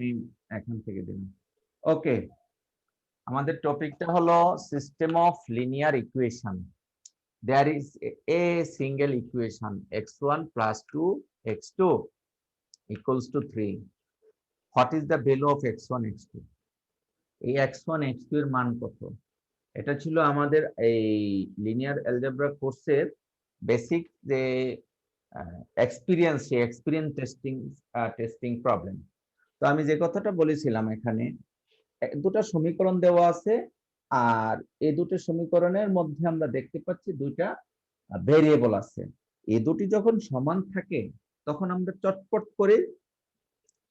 আমি এখান থেকে দিলাম। ওকে, আমাদের টপিকটা হলো system of linear equation. There is a single equation x1 plus 2x2 equals to 3. What is the value of x1 x2? এই x1 x2 এর মান কত? এটা ছিল আমাদের এই লিনিয়ার অ্যালজেব্রা কোর্সের বেসিক যে এক্সপেরিয়েন্স টেস্টিং প্রবলেম। তো আমি যে কথাটা বলেছিলাম, এখানে দুটা সমীকরণ দেওয়া আছে, আর এই দুটো সমীকরণের মধ্যে আমরা দেখতে পাচ্ছি দুইটা ভেরিয়েবল আছে। এই দুটি যখন সমান থাকে তখন আমরা চটপট করে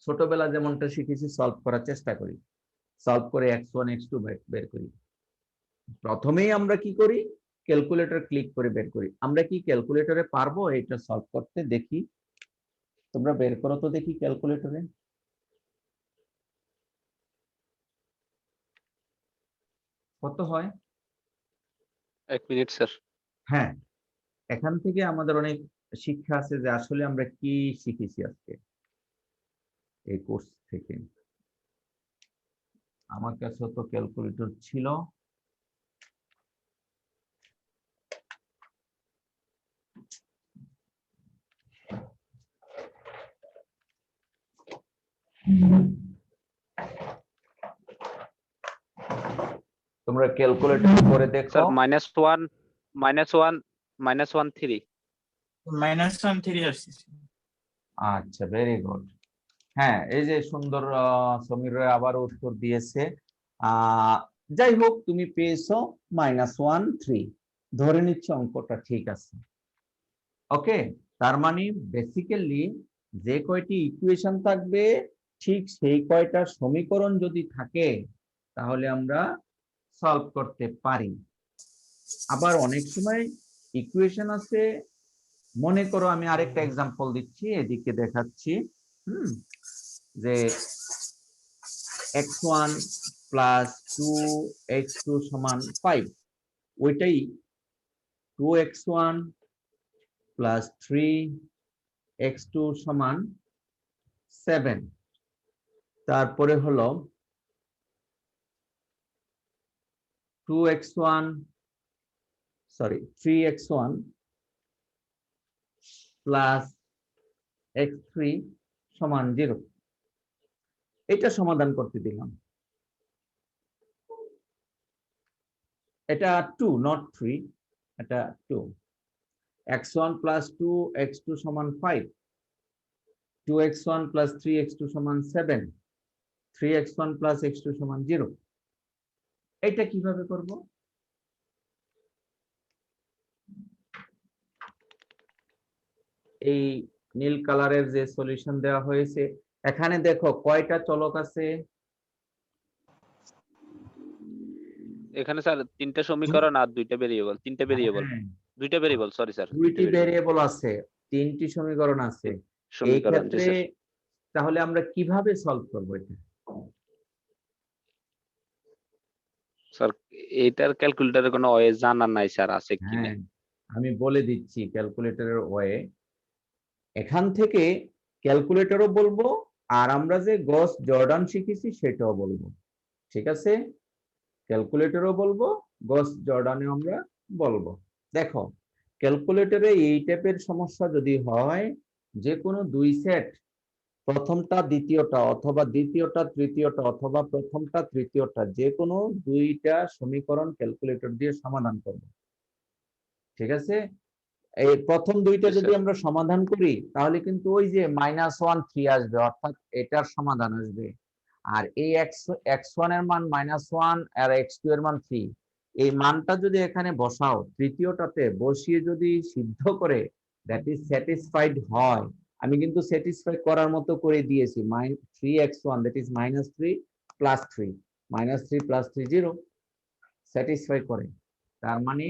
ছোটবেলা যেমনটা শিখেছি সলভ করার চেষ্টা করি, সলভ করে x1 x2 বের করি। প্রথমেই আমরা কি করি, ক্যালকুলেটর ক্লিক করে বের করি। আমরা কি ক্যালকুলেটরে পারবো এটা সলভ করতে? দেখি, তোমরা বের করো তো দেখি ক্যালকুলেটরে। কত হয়? 1 মিনিট স্যার। হ্যাঁ, এখান থেকে আমাদের অনেক শিক্ষা আছে যে আসলে আমরা কি শিখেছি আজকে এই কোর্স থেকে। আমার কাছে তো ক্যালকুলেটর ছিল, তোমরা ক্যালকুলেটর করে দেখো। স্যার -1 -1 -1 3 আসছে। আচ্ছা, ভেরি গুড। হ্যাঁ, এই যে সুন্দর সমীর আবার উত্তর দিয়েছে। যাই হোক, তুমি পেয়েছো -1 3, ধরে নিচ্ছ অঙ্কটা ঠিক আছে। ওকে, তার মানে বেসিক্যালি যে কয়টি ইকুয়েশন থাকবে ঠিক সেই কয়টা সমীকরণ যদি থাকে তাহলে আমরা সলভ করতে পারি। আবার অনেক সময় ইকুয়েশন আছে, মনে করো আমি আরেকটা এক্সাম্পল দিচ্ছি, এদিকে দেখাচ্ছি। যে x1 প্লাস 2x2 সমান 5, ওইটাই 2x1 প্লাস 3x2 সমান 7। তারপরে হলো 3x1 প্লাস x3 সমান 0। এটা সমাধান করতে দিলাম। এটা 2 নট 3, এটা 2। x1 প্লাস 2x2 সমান 5, 2x1 প্লাস 3x2 সমান 7, 3x1 প্লাস x2 সমান 0। এটা কিভাবে করব? এই নীল কালারের যে সলিউশন দেওয়া হয়েছে, এখানে দেখো কয়টা চলক আছে। এখানে স্যার 3টা সমীকরণ আর 2টা ভেরিয়েবল, 3টা ভেরিয়েবল, 2টা ভেরিয়েবল, সরি স্যার, 2টি ভেরিয়েবল আছে, 3টি সমীকরণ আছে। এই সমীকরণ। জি ক্ষেত্রে স্যার। তাহলে আমরা কিভাবে সলভ করব এটা? স্যার এটার ক্যালকুলেটরের কোনো ওয়ে জানা নাই স্যার, আছে কিনা? হ্যাঁ, আমি বলে দিচ্ছি ক্যালকুলেটরের ওয়ে। এখান থেকে ক্যালকুলেটরও বলবো, আর আমরা যে গস জর্ডান শিখেছি সেটাও বলবো। ঠিক আছে, ক্যালকুলেটরও বলবো, গস জর্ডানেও আমরা বলবো। দেখো, ক্যালকুলেটরে এই টাইপের সমস্যা যদি হয়, যে কোনো দুই সেট, প্রথমটা দ্বিতীয়টা অথবা দ্বিতীয়টা তৃতীয়টা অথবা প্রথমটা তৃতীয়টা, যে কোনো দুইটা সমীকরণ ক্যালকুলেটর দিয়ে সমাধান করব। ঠিক আছে, এই প্রথম দুইটা যদি আমরা সমাধান করি তাহলে কিন্তু ওই যে -1 3 আসবে, অর্থাৎ এটার সমাধান আসবে। আর এই x1 এর মান -1 আর x2 এর মান 3, এই মানটা যদি এখানে বসাও, তৃতীয়টাতে বসিয়ে যদি সিদ্ধ করে দ্যাট ইজ স্যাটিসফাইড হয়, আমি কিন্তু স্যাটিসফাই করার মতো করে দিয়েছি। 3x1 that is -3 plus 3, -3 plus 3 0, satisfy করে। তার মানে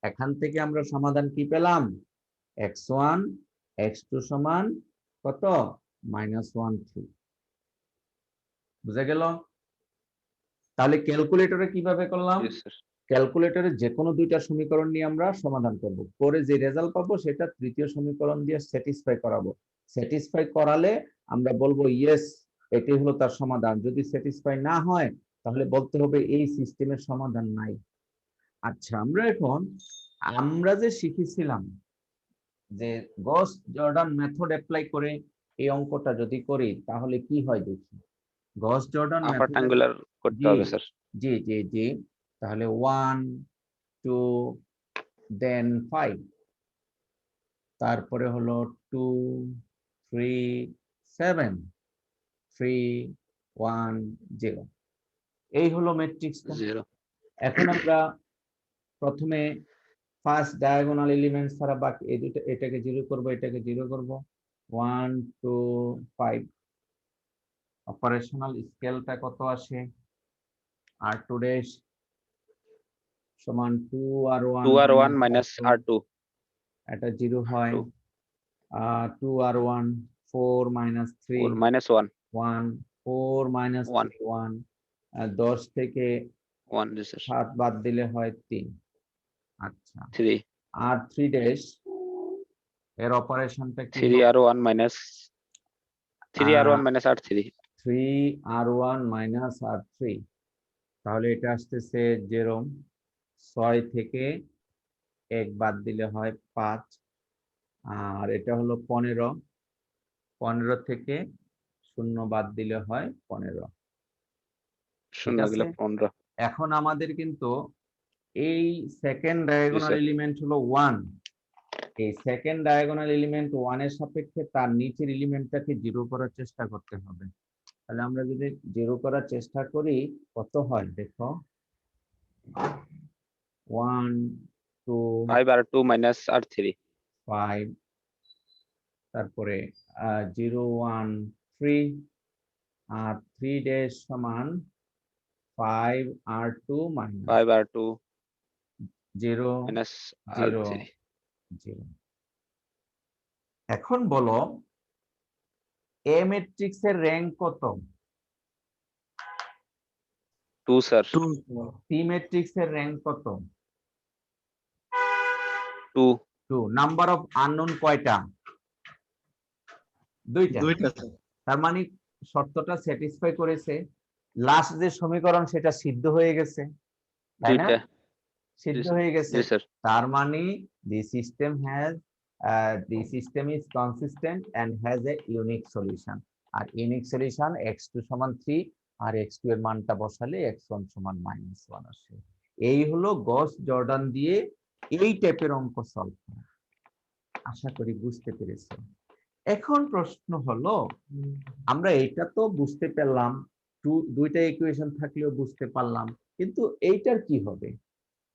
এখান থেকে আমরা সমাধান কি পেলাম? x1 x2 সমান কত? -1 3। বুঝা গেল? তাহলে ক্যালকুলেটরে কিভাবে করলাম? ক্যালকুলেটরে যে কোনো দুইটা সমীকরণ নিয়ে আমরা সমাধান করব, করে যে রেজাল্ট পাবো সেটা তৃতীয় সমীকরণ দিয়ে স্যাটিসফাই করাবো। স্যাটিসফাই করালে আমরা বলবো ইয়েস, এটি হলো তার সমাধান। যদি স্যাটিসফাই না হয় তাহলে বলতে হবে এই সিস্টেমের সমাধান নাই। আচ্ছা, আমরা যে শিখেছিলাম যে গস জর্ডান মেথড অ্যাপ্লাই করে এই অঙ্কটা যদি করি তাহলে কি হয় দেখি। গস জর্ডান আপার মেথড, ট্রায়াঙ্গুলার করতে জি হবে স্যার। জি জি জি, তাহলে 1 2 দেন 5, তারপরে হলো 2 3 7 3 1 0, এই হলো ম্যাট্রিক্সটা। 0 এখন আমরা প্রথমে ফার্স্ট ডায়াগোনাল এলিমেন্ট ছাড়া বাকি এই দুটো, এটাকে 0 করব, এটাকে 0 করব। 1 2 5, অপারেশনাল স্কেলটা কত আসে? r2 ড্যাশ সমান 2 r1 2 r1 minus minus r2, r2 এটা 0 হয়। 2 2 r1 4 মাইনাস 3 4 মাইনাস 1 1, 4 মাইনাস 1 3 1, 10 থেকে 1 জি স্যার। 7 বাদ দিলে হয় 3। আচ্ছা, 3 r3 ড্যাশ এর অপারেশনটা কি 3 হবে? r1 minus 3 r1 minus r3 3r1 minus r3, তাহলে এটা আসতেছে 0। 6 থেকে 1 বাদ দিলে হয় 5, আর এটা হলো 15। 15 থেকে 0 বাদ দিলে হয় 15। ঠিক 0 আছে, গেলে 15। এখন আমাদের কিন্তু এই সেকেন্ড ডায়াগোনাল স্যার। এলিমেন্ট হলো 1। এই সেকেন্ড ডায়াগোনাল এলিমেন্ট 1 এর সাপেক্ষে তার নিচের এলিমেন্টটাকে 0 করার চেষ্টা করতে হবে। তাহলে আমরা যদি 0 করার চেষ্টা করি কত হয় দেখো। 1 2 5 r2 মাইনাস r3 5, তারপরে 0 1 3, আর 3 ড্যাশ সমান 5 r2 minus 5 r2 0 minus 0 r3 0। এখন বলো এ ম্যাট্রিক্সের র্যাঙ্ক কত? 2 স্যার। সি ম্যাট্রিক্সের র্যাঙ্ক কত? 2 2। নাম্বার অফ আননোন কয়টা? দুইটা। তার মানে শর্তটা স্যাটিসফাই করেছে। লাস্ট যে সমীকরণ সেটা সিদ্ধ হয়ে গেছে, তাই না? 2টা সিদ্ধ হয়ে গেছে। জি স্যার। তার মানে the system is consistent and has a unique solution, আর ইউনিক সলিউশন x2 সমান 3, আর x2 এর মানটা বসালে x1 সমান -1 আসে। এই হলো গস জর্ডান দিয়ে এই টাইপের অঙ্ক সলভ করা। আশা করি বুঝতে পেরেছো। এখন প্রশ্ন হলো, আমরা এটা তো বুঝতে পারলাম, দুইটা ইকুয়েশন থাকলেও বুঝতে পারলাম, কিন্তু এইটার কি হবে?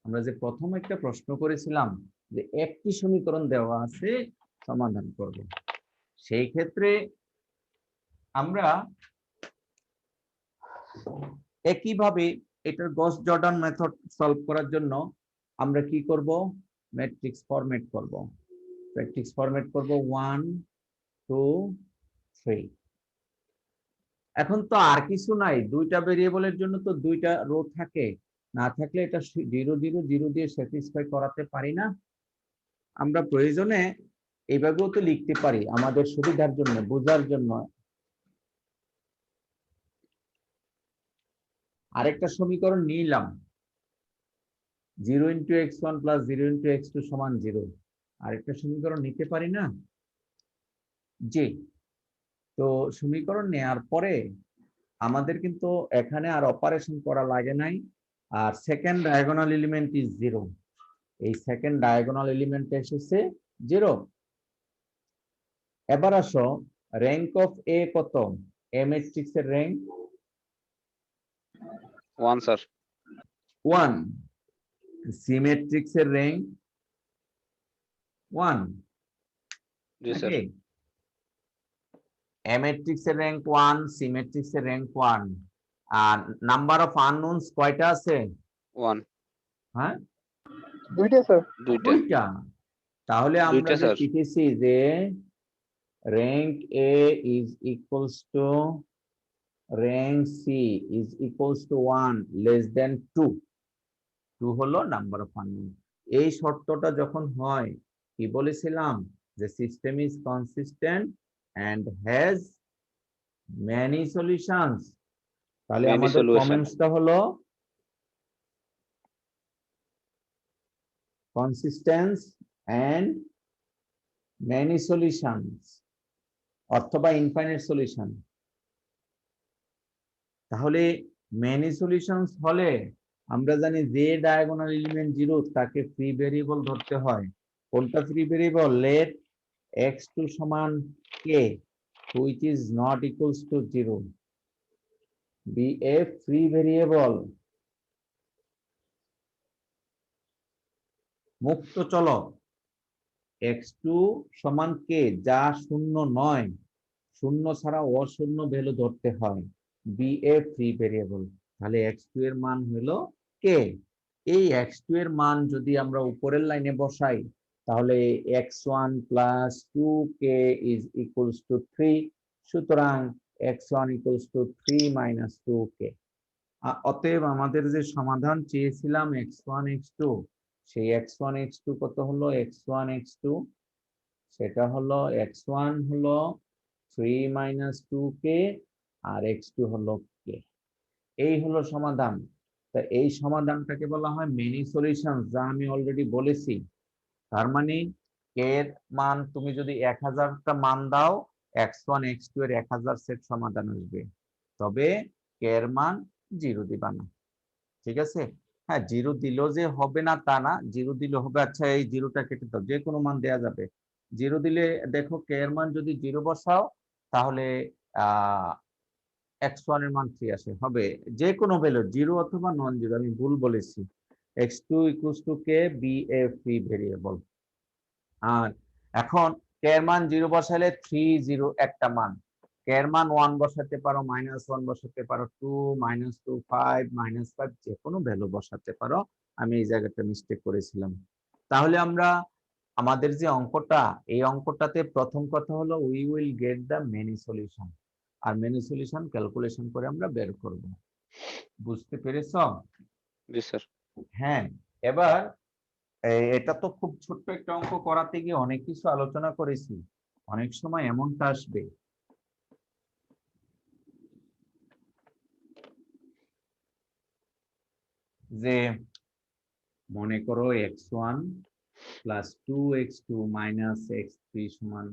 আমরা যে প্রথম একটা প্রশ্ন করেছিলাম যে একটি সমীকরণ দেওয়া আছে সমাধান করব, সেই ক্ষেত্রে আমরা একইভাবে এটার গস জর্ডান মেথড সলভ করার জন্য আমরা কি করব? ম্যাট্রিক্স ফরম্যাট করব। ম্যাট্রিক্স ফরম্যাট করব 1 2 3। এখন তো আর কিছু নাই, দুইটা ভেরিয়েবলের জন্য তো দুইটা রো থাকে, না থাকলে এটা 0 0 0 দিয়ে স্যাটিসফাই করাতে পারি না। আমরা প্রয়োজনে এইভাবেও তো লিখতে পারি আমাদের সুবিধার জন্য, বোঝার জন্য। আরেকটা সমীকরণ নিলাম, 0 × x1 + 0 × x2 = 0। আরেকটা সমীকরণ নিতে পারি না? জি। তো সমীকরণ নেওয়ার পরে আমাদের কিন্তু এখানে আর অপারেশন করা লাগে নাই, আর সেকেন্ড ডায়াগোনাল এলিমেন্ট ইজ 0। এই সেকেন্ড ডায়াগোনাল এলিমেন্ট এসেছে 0। এবার আসো, র্যাঙ্ক অফ এ কত? এ ম্যাট্রিক্স এর র্যাঙ্ক 1 স্যার। 1। সি ম্যাট্রিক্স এর র্যাঙ্ক 1 জি স্যার। নাকি? এ ম্যাট্রিক্স এর র্যাঙ্ক 1, সি ম্যাট্রিক্স এর rank 1। R number of unknown's কয়টা আছে? 1 হ্যাঁ, দুইটা স্যার। দুইটা। তাহলে আমরা দুইটা যে স্যার। শিখেছি যে rank A is equals to rank C is equals to 1 less than 2। 2 হলো নাম্বার অফ আননোন। এই শর্তটা যখন হয় কি বলেছিলাম? যে system is consistent and has many solutions, তাহলে Many আমাদের solution. কমেন্টসটা হলো consistence and many solutions অথবা infinite solution। তাহলে many solutions হলে আমরা জানি যে ডায়াগোনাল এলিমেন্ট 0 তাকে ফ্রি ভেরিয়েবল ধরতে হয়। কোনটা ফ্রি ভেরিয়েবল? let x2 সমান k which is not equals to 0 be a free variable। মুক্ত চলক x2 সমান k যা শূন্য নয়, শূন্য ছাড়া অশূন্য ভ্যালু ধরতে হয়, be a free variable। তাহলে x2 এর মান হলো k। এই x2 এর মান যদি আমরা উপরের লাইনে বসাই তাহলে x1 plus 2k is equals to 3, সুতরাং x1 equals to 3 minus 2k। অতএব আমাদের যে সমাধান চেয়েছিলাম x1 x2, সেই x1 x2 কত হলো? x1 x2 সেটা হলো x1 হলো 3 minus 2k আর x2 হলো k। এই হলো সমাধান। তা এই সমাধানটাকে বলা হয় মেনি সলিউশন, যা আমি অলরেডি বলেছি। তার মানে k এর মান তুমি যদি 1000টা মান দাও, x1 x2 এর 1000 সেট সমাধান আসবে, তবে k এর মান 0 দিবা না। ঠিক আছে? হ্যাঁ, 0 দিলেও যে হবে না তা না, 0 দিলে হবে। আচ্ছা, এই 0টা কেটে দাও, যে কোনো মান দেয়া যাবে। 0 দিলে দেখো k এর মান যদি 0 বসাও তাহলে x1 এর মান 3 আসে, হবে যে কোনো ভ্যালু 0 অথবা নন 0, আমি ভুল বলেছি। x2 equals to k be a free variable। আর এখন k এর মান 0 বসালে 3 0 একটা মান, k এর মান 1 বসাতে পারো, -1 বসাতে পারো, 2 -2 5 -5 যে কোনো ভ্যালু বসাতে পারো। আমি এই জায়গাটা মিস্টেক করেছিলাম। তাহলে আমরা আমাদের যে অঙ্কটা, এই অঙ্কটাতে প্রথম কথা হলো we will get the many solution, are many solution calculation করে আমরা বের করব। বুঝতে পেরেছো? জি স্যার। হ্যাঁ, এবার এটা তো খুব ছোট্ট একটা অঙ্ক করাতে গিয়ে অনেক কিছু আলোচনা করেছি। অনেক সময় এমনটা আসবে যে মনে করো x1 plus 2x2 minus x3 সমান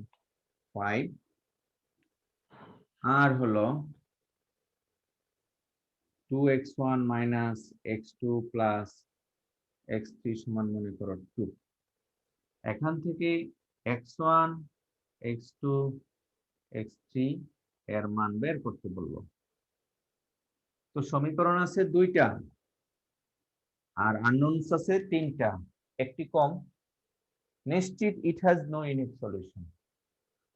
5, আর হলো 2x1 minus x2 plus x3 সমান মনে করো 2। এখান থেকে x1 x2 x3 এর মান বের করতে বলবো। তো সমীকরণ আছে 2টা আর আননোনস আছে 3টা, একটি কম। নিশ্চিত it has no unique solution,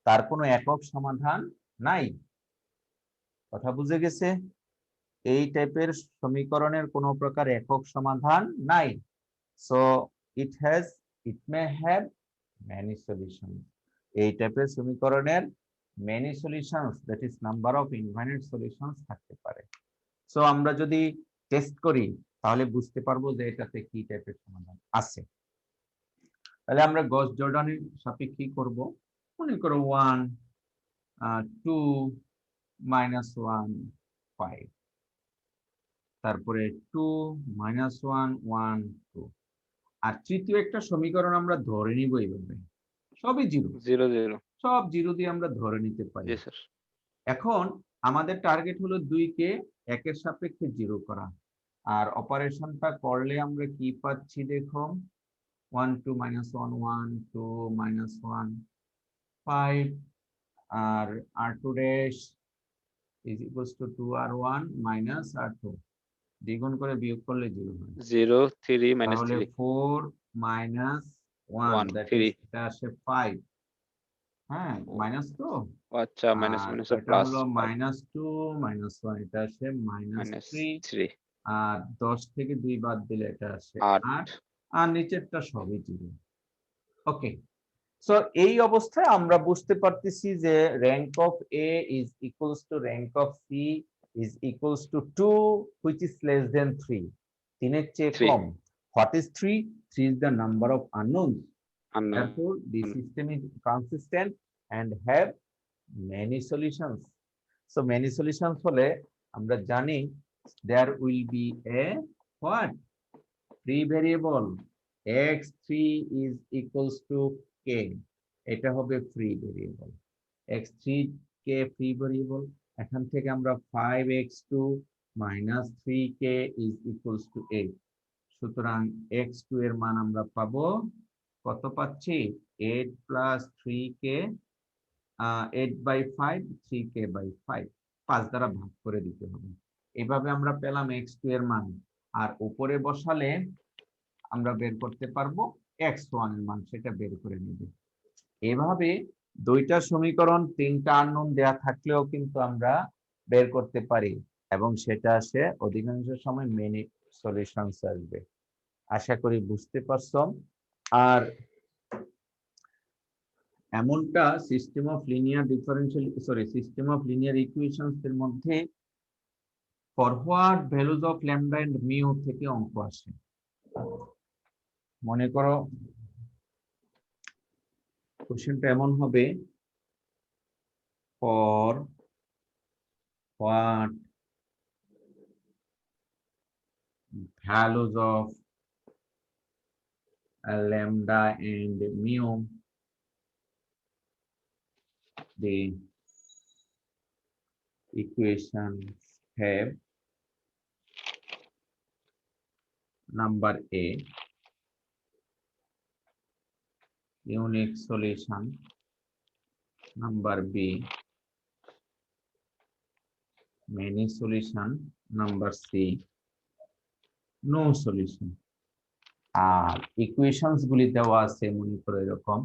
তার কোনো একক সমাধান নাই। কথা বুঝে গেছে? এই টাইপের সমীকরণের কোনো প্রকার একক সমাধান নাই। So it may have many solution. এই টাইপের সমীকরণের many solutions, that is number of infinite solutions থাকতে পারে। সো আমরা যদি টেস্ট করি তাহলে বুঝতে পারবো যে এটাতে কি টাইপের সমাধান আছে। তাহলে আমরা গস জর্ডানের সাপেক্ষে করব। মনে করো 1 2 -1 5, তারপরে 2 -1 1 2, আর তৃতীয় একটা সমীকরণ আমরা ধরে নিব এইভাবে, সবই 0 0 0। সব 0 দিয়ে আমরা ধরে নিতে পারি। জি স্যার। এখন আমাদের টার্গেট হলো 2 কে 1 এর সাপেক্ষে 0 করা। আর অপারেশনটা করলে আমরা কি পাচ্ছি দেখো, 1 2 -1 1 2 -1 5, আর r2 dash is equals to 2r1 minus r2, দ্বিগুণ করে বিয়োগ করলে 0 হয়। 0 3 minus তাহলে 3 4 minus 1 1 that 3। is এটা আসে 5। হ্যাঁ, মাইনাস তো, আচ্ছা, মাইনাস আর মাইনাস এটা প্লাস হলো 5 -2 -1, এটা আসে minus -3, 3 আর 10 থেকে 2 বাদ দিলে এটা আসে 8। 8, আর নিচেরটা সবই 0। ওকে, সো এই অবস্থায় আমরা বুঝতে পারতেছি যে rank of A is equals to rank of C is equals to 2 which is less than 3, 3 এর চেয়ে 3 কম। What is 3? 3 is the number of unknowns. unknown। Therefore, the system is consistent and have many solutions. So many solutions হলে আমরা জানি there will be a what free variable x3 is equals to k, এটা হবে free variable x3 k free variable. এখান থেকে আমরা 5x2 minus 3k is equals to 8, সুতরাং x2 এর মান আমরা পাবো কত পাচ্ছি 8 plus 3k 8/5 3k/5 5 দ্বারা ভাগ করে দিতে হবে। এভাবে আমরা পেলাম x2 এর মান, আর উপরে বসালে আমরা বের করতে পারবো x1 এর মান, সেটা বের করে নেবে। এভাবে দুইটা সমীকরণ তিনটা আননোন দেয়া থাকলেও কিন্তু আমরা বের করতে পারি, এবং সেটা আসে অধিকাংশ সময় মেনি সলিউশনস আসবে। আশা করি বুঝতে পারছো। আর এমনটা system of linear differential system of linear equations এর মধ্যে forward values of lambda and mu থেকে অঙ্ক আসে। মনে করো কোশ্চেনটা এমন হবে, for what values of lambda and mu the equations have number A unique solution, number B many solution, number C no solution। R equations গুলি দেওয়া আছে মনে করো এরকম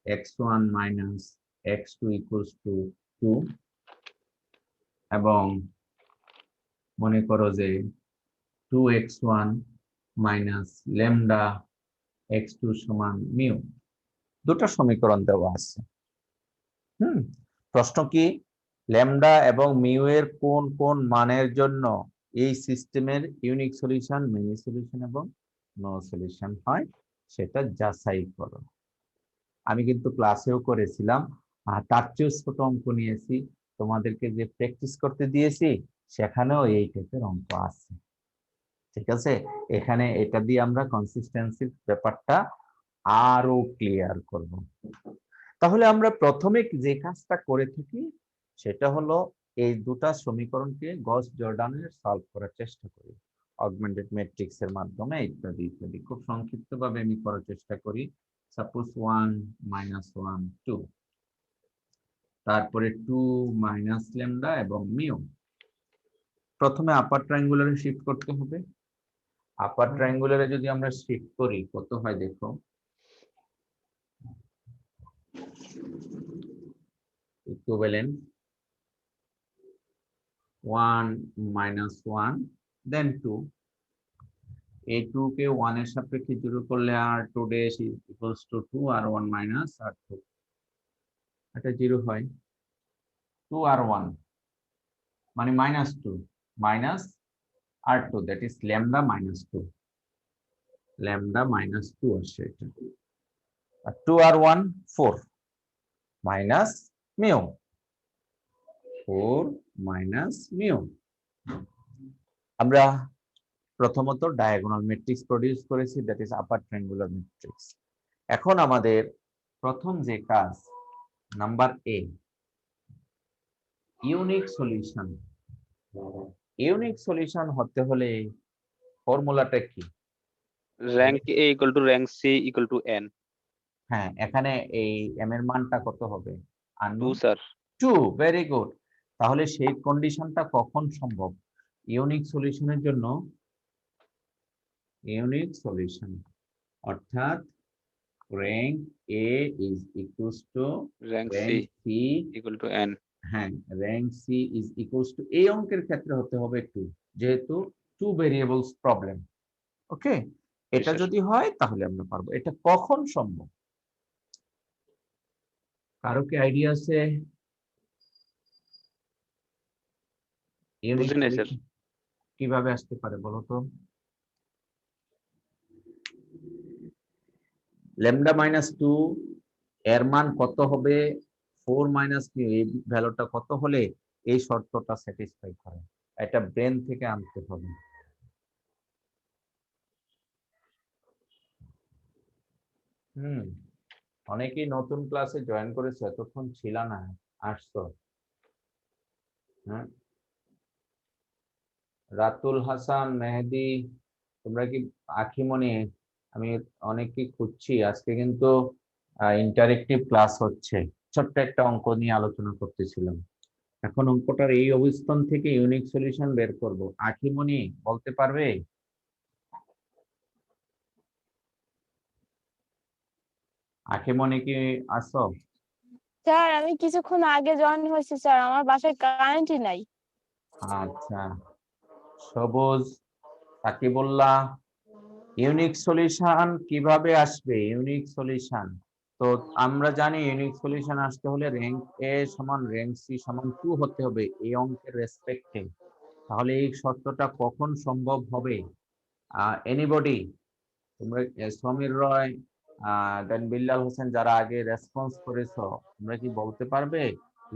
x1 minus x2 equals to 2, এবং মনে করো যে 2x1 minus lambda x2 সমান মিউ, দুটো সমীকরণ দেওয়া আছে। প্রশ্ন কি, ল্যামডা এবং মিউ এর কোন কোন মানের জন্য এই সিস্টেমের ইউনিক সলিউশন, মেনি সলিউশন এবং নো সলিউশন হয় সেটা যাচাই করো। আমি কিন্তু ক্লাসেও করেছিলাম, আর তার চেয়েও ছোট অঙ্ক নিয়েছি, তোমাদেরকে যে প্র্যাকটিস করতে দিয়েছি সেখানেও এই টাইপের অঙ্ক আছে। ঠিক আছে, এখানে এটা দিয়ে আমরা কনসিস্টেন্সির ব্যাপারটা আরো ক্লিয়ার করব। তাহলে আমরা প্রথমে যে কাজটা করে থাকি সেটা হলো এই দুটা সমীকরণকে গস জর্ডানের সলভ করার চেষ্টা করি অগমেন্টেড ম্যাট্রিক্স এর মাধ্যমে, ইত্যাদি ইত্যাদি। খুব সংক্ষিপ্তভাবে আমি করার চেষ্টা করি। সাপোজ 1 minus 1 2, তারপরে 2 minus ল্যামডা এবং মিউ। প্রথমে আপার ট্রায়াঙ্গুলারে শিফট করতে হবে। আপার ট্রায়াঙ্গুলারে যদি আমরা শিফট করি কত হয় দেখো, ইকুইভ্যালেন্ট 1 minus 1 then 2, এই 2 কে 1 এর সাপেক্ষে 0 করলে R 2 dash equals to 2 R 1 minus R 2, এটা 0 হয়। 2 আর 1 মানে minus 2 minus R 2, that is lambda minus 2, lambda minus 2 আসছে এটা। আর 2 R 1 4 minus mu, 4 minus mu. আমরা প্রথমত ডায়াগোনাল ম্যাট্রিক্স প্রডিউস করেছি, that is upper triangular matrix. এখন আমাদের প্রথম যে কাজ, number a unique solution. Unique solution হতে হলে ফর্মুলাটা কি, rank A equal to rank C equal to n। হ্যাঁ, এখানে এই এম এর মানটা কত হবে, 2 স্যার। 2, very good. তাহলে সেই কন্ডিশনটা কখন সম্ভব, ইউনিক সলিউশনের জন্য। ইউনিক সলিউশন অর্থাৎ rank A is equals to rank C rank C equal to n। হ্যাঁ, rank C is equals to, এই অঙ্কের ক্ষেত্রে হতে হবে 2, যেহেতু 2 ভেরিয়েবলস প্রবলেম। ওকে, এটা sir। যদি হয় তাহলে আমরা পারবো। এটা কখন সম্ভব, কারো কি আইডিয়া আছে? ইউনিক বুঝি নাই স্যার। সলিউশন কিভাবে আসতে পারে বলো তো? ল্যামডা মাইনাস 2 এর মান কত হবে, 4 মাইনাস মিউ, এই ভ্যালুটা কত হলে এই শর্তটা স্যাটিসফাই করে। এটা ব্রেন থেকে আনতে হবে। অনেকেই নতুন ক্লাসে জয়েন করেছে, এতক্ষণ ছিল না, আসছো। হ্যাঁ, রাতুল হাসান, মেহেদি, তোমরা কি, আখিমনি, আমি অনেককে খুঁজছি। আজকে কিন্তু ইন্টারেক্টিভ ক্লাস হচ্ছে। ছোট্ট একটা অঙ্ক নিয়ে আলোচনা করতেছিলাম। এখন অঙ্কটার এই অবস্থান থেকে ইউনিক সলিউশন বের করব। আখিমনি বলতে পারবে? আখিমনি কি আসো? স্যার আমি কিছুক্ষণ আগে জয়েন হয়েছি স্যার, আমার বাসায় কারেন্টই নাই। আচ্ছা, সবুজ, সাকিবুল্লাহ, ইউনিক সলিউশন কিভাবে আসবে? ইউনিক সলিউশন তো আমরা জানি, ইউনিক সলিউশন আসতে হলে র্যাঙ্ক এ সমান র্যাঙ্ক সি সমান 2 হতে হবে এই অঙ্কের রেসপেক্টে। তাহলে এই শর্তটা কখন সম্ভব হবে? এনিবডি? তোমরা সমীর রয়, দেন বিল্লাল হোসেন, যারা আগে রেসপন্স করেছো, তোমরা কি বলতে পারবে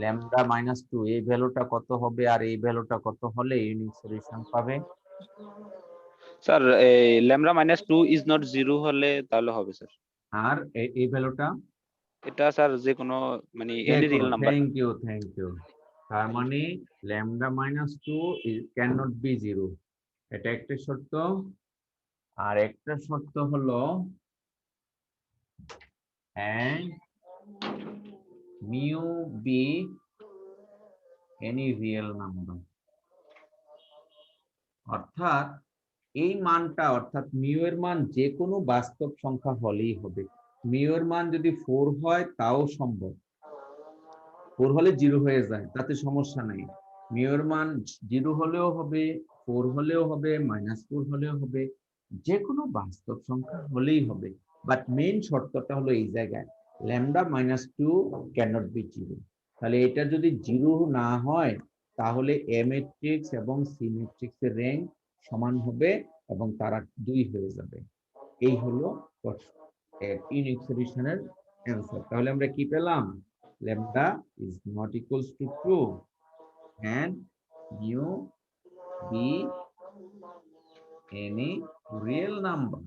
ল্যামডা -2 এই ভ্যালুটা কত হবে আর এই ভ্যালুটা কত হলে ইউনিক সলিউশন পাবে? স্যার এই ল্যামডা -2 ইজ নট 0 হলে তাহলে হবে স্যার। আর এই ভ্যালুটা? এটা স্যার যে কোনো মানে any real number. Thank you. তার মানে ল্যামডা -2 ক্যান নট বি 0, এটা একটা শর্ত। আর একটা শর্ত হলো and mu be any real number, অর্থাৎ এই মানটা, অর্থাৎ মিউ এর মান যে কোনো বাস্তব সংখ্যা হলেই হবে। মিউ এর মান যদি 4 হয় তাও সম্ভব, 4 হলে 0 হয়ে যায়, তাতে সমস্যা নেই। মিউ এর মান 0 হলেও হবে, 4 হলেও হবে, -4 হলেও হবে, যে কোনো বাস্তব সংখ্যা হলেই হবে। বাট মেইন শর্তটা হলো এই জায়গায় ল্যামডা -2 ক্যানট বি 0। তাহলে এটা যদি 0 না হয় তাহলে এ ম্যাট্রিক্স এবং সি ম্যাট্রিক্সের র্যাঙ্ক সমান হবে এবং তারা 2 হয়ে যাবে। এই হলো ইউনিক সলিউশনের অ্যান্সার। তাহলে আমরা কি পেলাম? lambda is not equals to 2 and mu be any real number.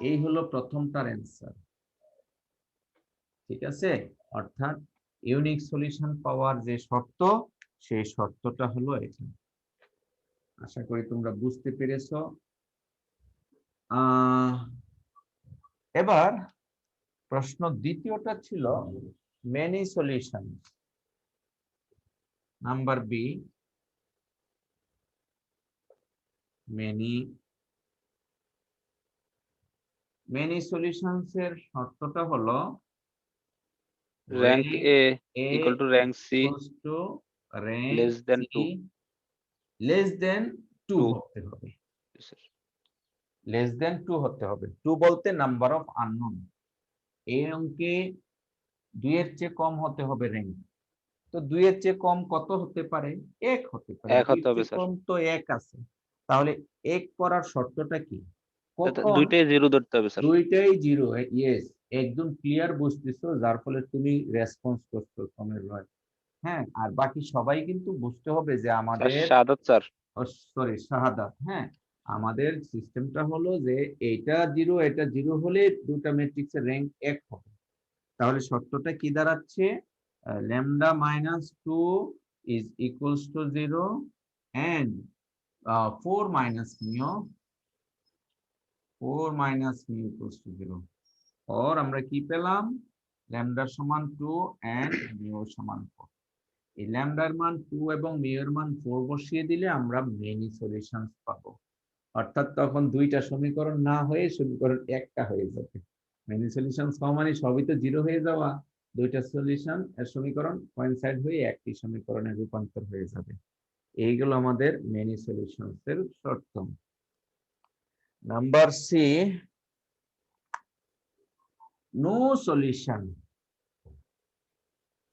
এই হলো প্রথমটার অ্যান্সার। ঠিক আছে, অর্থাৎ ইউনিক সলিউশন পাওয়ার যে শর্ত, সেই শর্তটা হলো এটা। আশা করি তোমরা বুঝতে পেরেছো। এবার প্রশ্ন দ্বিতীয়টা ছিল many solution. Number B, many solutions এর শর্তটা হলো rank A equal to rank C less than 2। Less than 2 2 হতে হবে, লেস দেন 2 হতে হবে। 2 বলতে নাম্বার অফ আননোন। এই অঙ্কে 2 এর চেয়ে কম হতে হবে র্যাঙ্ক। তো 2 এর চেয়ে কম কত হতে পারে? 1 হতে পারে। 1 হতে 2 এর হবে চেয়ে স্যার। কম তো 1 আছে। তাহলে 1 করার শর্তটা কি? কখন দুইটাই 0 ধরতে হবে স্যার। দুইটাই 0? ইয়েস, একদম ক্লিয়ার বুঝতেছো, যার ফলে তুমি রেসপন্স করছো সমীর রয়। হ্যাঁ, আর বাকি সবাই কিন্তু বুঝতে হবে যে স্যার আমাদের, শাহাদাত স্যার, সরি শাহাদাত, হ্যাঁ, আমাদের সিস্টেমটা হলো যে এটা 0 এটা 0 হলে দুটো ম্যাট্রিক্সের র্যাঙ্ক 1 হবে। তাহলে শর্তটা কি দাঁড়াচ্ছে? Lambda -2 is equals to 0 and 4 minus mu equals to 0, or আমরা কি পেলাম? ল্যামডা সমান 2 and mu সমান 4। এই ল্যামডার মান 2 এবং মিউ এর মান 4 বসিয়ে দিলে আমরা মেনি সলিউশনস পাবো। অর্থাৎ তখন দুইটা সমীকরণ না হয়ে সমীকরণ একটা হয়ে যাবে। মেনি সলিউশনস পাওয়া মানে সবই তো 0 হয়ে যাওয়া, দুইটা সলিউশন এর সমীকরণ কোইনসাইড হয়ে একটি সমীকরণে রূপান্তর হয়ে যাবে। এইগুলো আমাদের মেনি সলিউশনস এর শর্ত। Number C, no solution.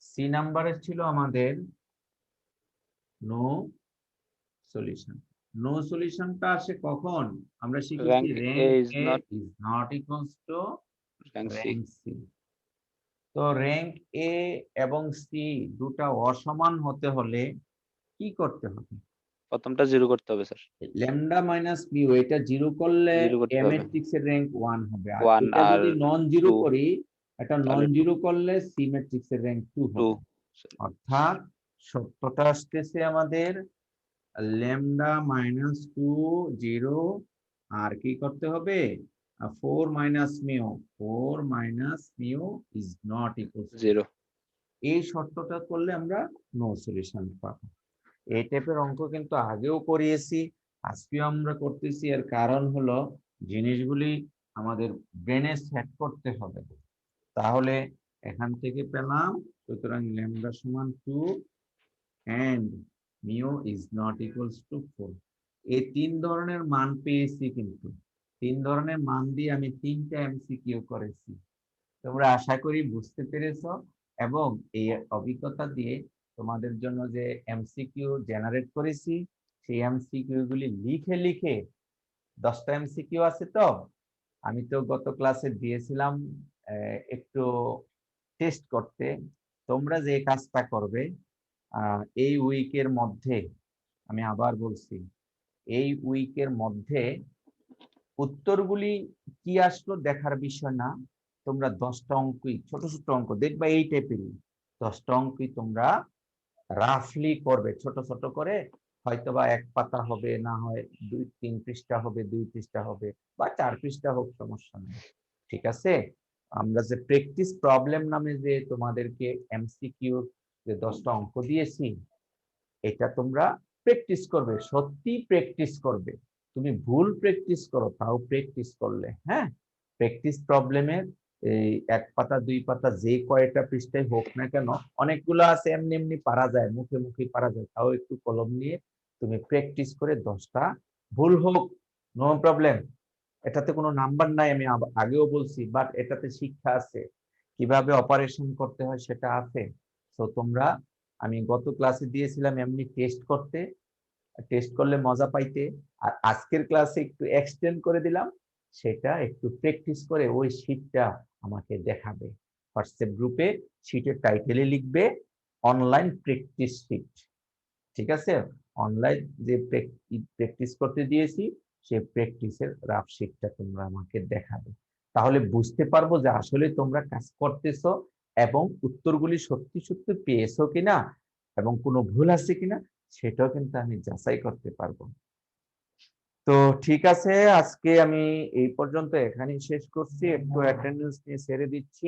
C নাম্বারের ছিল আমাদের নো সলিউশন। নো সলিউশনটা আসে কখন? আমরা শিখেছি rank A rank is A not is not equals to rank C. Rank C. তো র্যাঙ্ক এ এবং সি দুটা অসমান হতে হলে কি করতে হবে? প্রথমটা 0 করতে হবে স্যার। ল্যামডা মাইনাস মিউ এটা 0 করলে 0 করতে এ হবে। ম্যাট্রিক্স এর র্যাঙ্ক 1 হবে, আর 1 এটা আর যদি নন জিরো 2 করি, এটা নন তাহলে জিরো করলে সি ম্যাট্রিক্স এর র্যাঙ্ক 2 2 হবে। অর্থাৎ সত্যটা আসতেছে আমাদের ল্যামডা মাইনাস 2 0, আর কি করতে হবে? 4 minus mu, 4 minus mu is not equal 0। এই শর্তটা করলে আমরা নো সলিউশন পাবো। এই টাইপের অঙ্ক কিন্তু আগেও করিয়েছি, আজকেও আমরা করতেছি। এর কারণ হলো জিনিসগুলি আমাদের ব্রেনে সেট করতে হবে। তাহলে এখান থেকে পেলাম, সুতরাং ল্যামডা সমান 2 and mu is not equals to 4. এই 3 ধরনের মান পেয়েছি, কিন্তু 3 ধরনের মান দিয়ে আমি 3টা এমসিকিউ করেছি। তোমরা আশা করি বুঝতে পেরেছো, এবং এই অভিজ্ঞতা দিয়ে তোমাদের জন্য যে এমসিকিউ জেনারেট করেছি সেই এমসিকিউ গুলি লিখে লিখে 10টা এমসিকিউ আছে, তো আমি তো গত ক্লাসে দিয়েছিলাম একটু টেস্ট করতে। তোমরা যে কাজটা করবে এই উইকের মধ্যে, আমি আবার বলছি, এই উইকের মধ্যে উত্তরগুলি কি আসলো দেখার বিষয় না, তোমরা 10টা অঙ্কই, ছোট ছোট অঙ্ক দেখবা এই টাইপেরই 10টা অঙ্কই তোমরা রাফলি করবে, ছোট ছোট করে, হয়তোবা 1 পাতা হবে, না হয় 2-3 পৃষ্ঠা হবে, 2 পৃষ্ঠা হবে, বা 4 পৃষ্ঠা হোক, সমস্যা নেই। ঠিক আছে? আমরা যে প্র্যাকটিস প্রবলেম নামে যে তোমাদেরকে এমসিকিউ যে 10টা অঙ্ক দিয়েছি, এটা তোমরা প্র্যাকটিস করবে, সত্যি প্র্যাকটিস করবে। তুমি ভুল প্র্যাকটিস করো, তাও প্র্যাকটিস করলে, হ্যাঁ, প্র্যাকটিস প্রবলেমের এই 1 পাতা 2 পাতা যে কয়টা পৃষ্ঠায় হোক না কেন, অনেকগুলো আছে এমনি এমনি পারা যায়, মুখে মুখে পারা যায়, তাও একটু কলম নিয়ে তুমি প্র্যাকটিস করে 10টা ভুল হোক, নো প্রবলেম। এটাতে কোনো নাম্বার নাই, আমি আগেও বলছি, বাট এটাতে শিক্ষা আছে, কিভাবে অপারেশন করতে হয় সেটা আছে। তো তোমরা, আমি গত ক্লাসে দিয়েছিলাম এমনি টেস্ট করতে, টেস্ট করলে মজা পাইতে, আর আজকের ক্লাসে একটু এক্সটেন্ড করে দিলাম, সেটা একটু প্র্যাকটিস করে ওই শীটটা আমাকে দেখাবে হোয়াটসঅ্যাপ গ্রুপে। শীটের টাইটেলে লিখবে অনলাইন প্র্যাকটিস শীট। ঠিক আছে? অনলাইন যে প্র্যাকটিস করতে দিয়েছি সেই প্র্যাকটিসের রাফ শীটটা তোমরা আমাকে দেখাবে, তাহলে বুঝতে পারবো যে আসলে তোমরা কাজ করতেছো এবং উত্তরগুলি সত্যি সত্যি পেয়েছো কিনা এবং কোনো ভুল আছে কিনা সেটাও কিন্তু আমি যাচাই করতে পারবো। তো ঠিক আছে, আজকে আমি এই পর্যন্ত এখানেই শেষ করছি, একটু অ্যাটেন্ডেন্স নিয়ে ছেড়ে দিচ্ছি।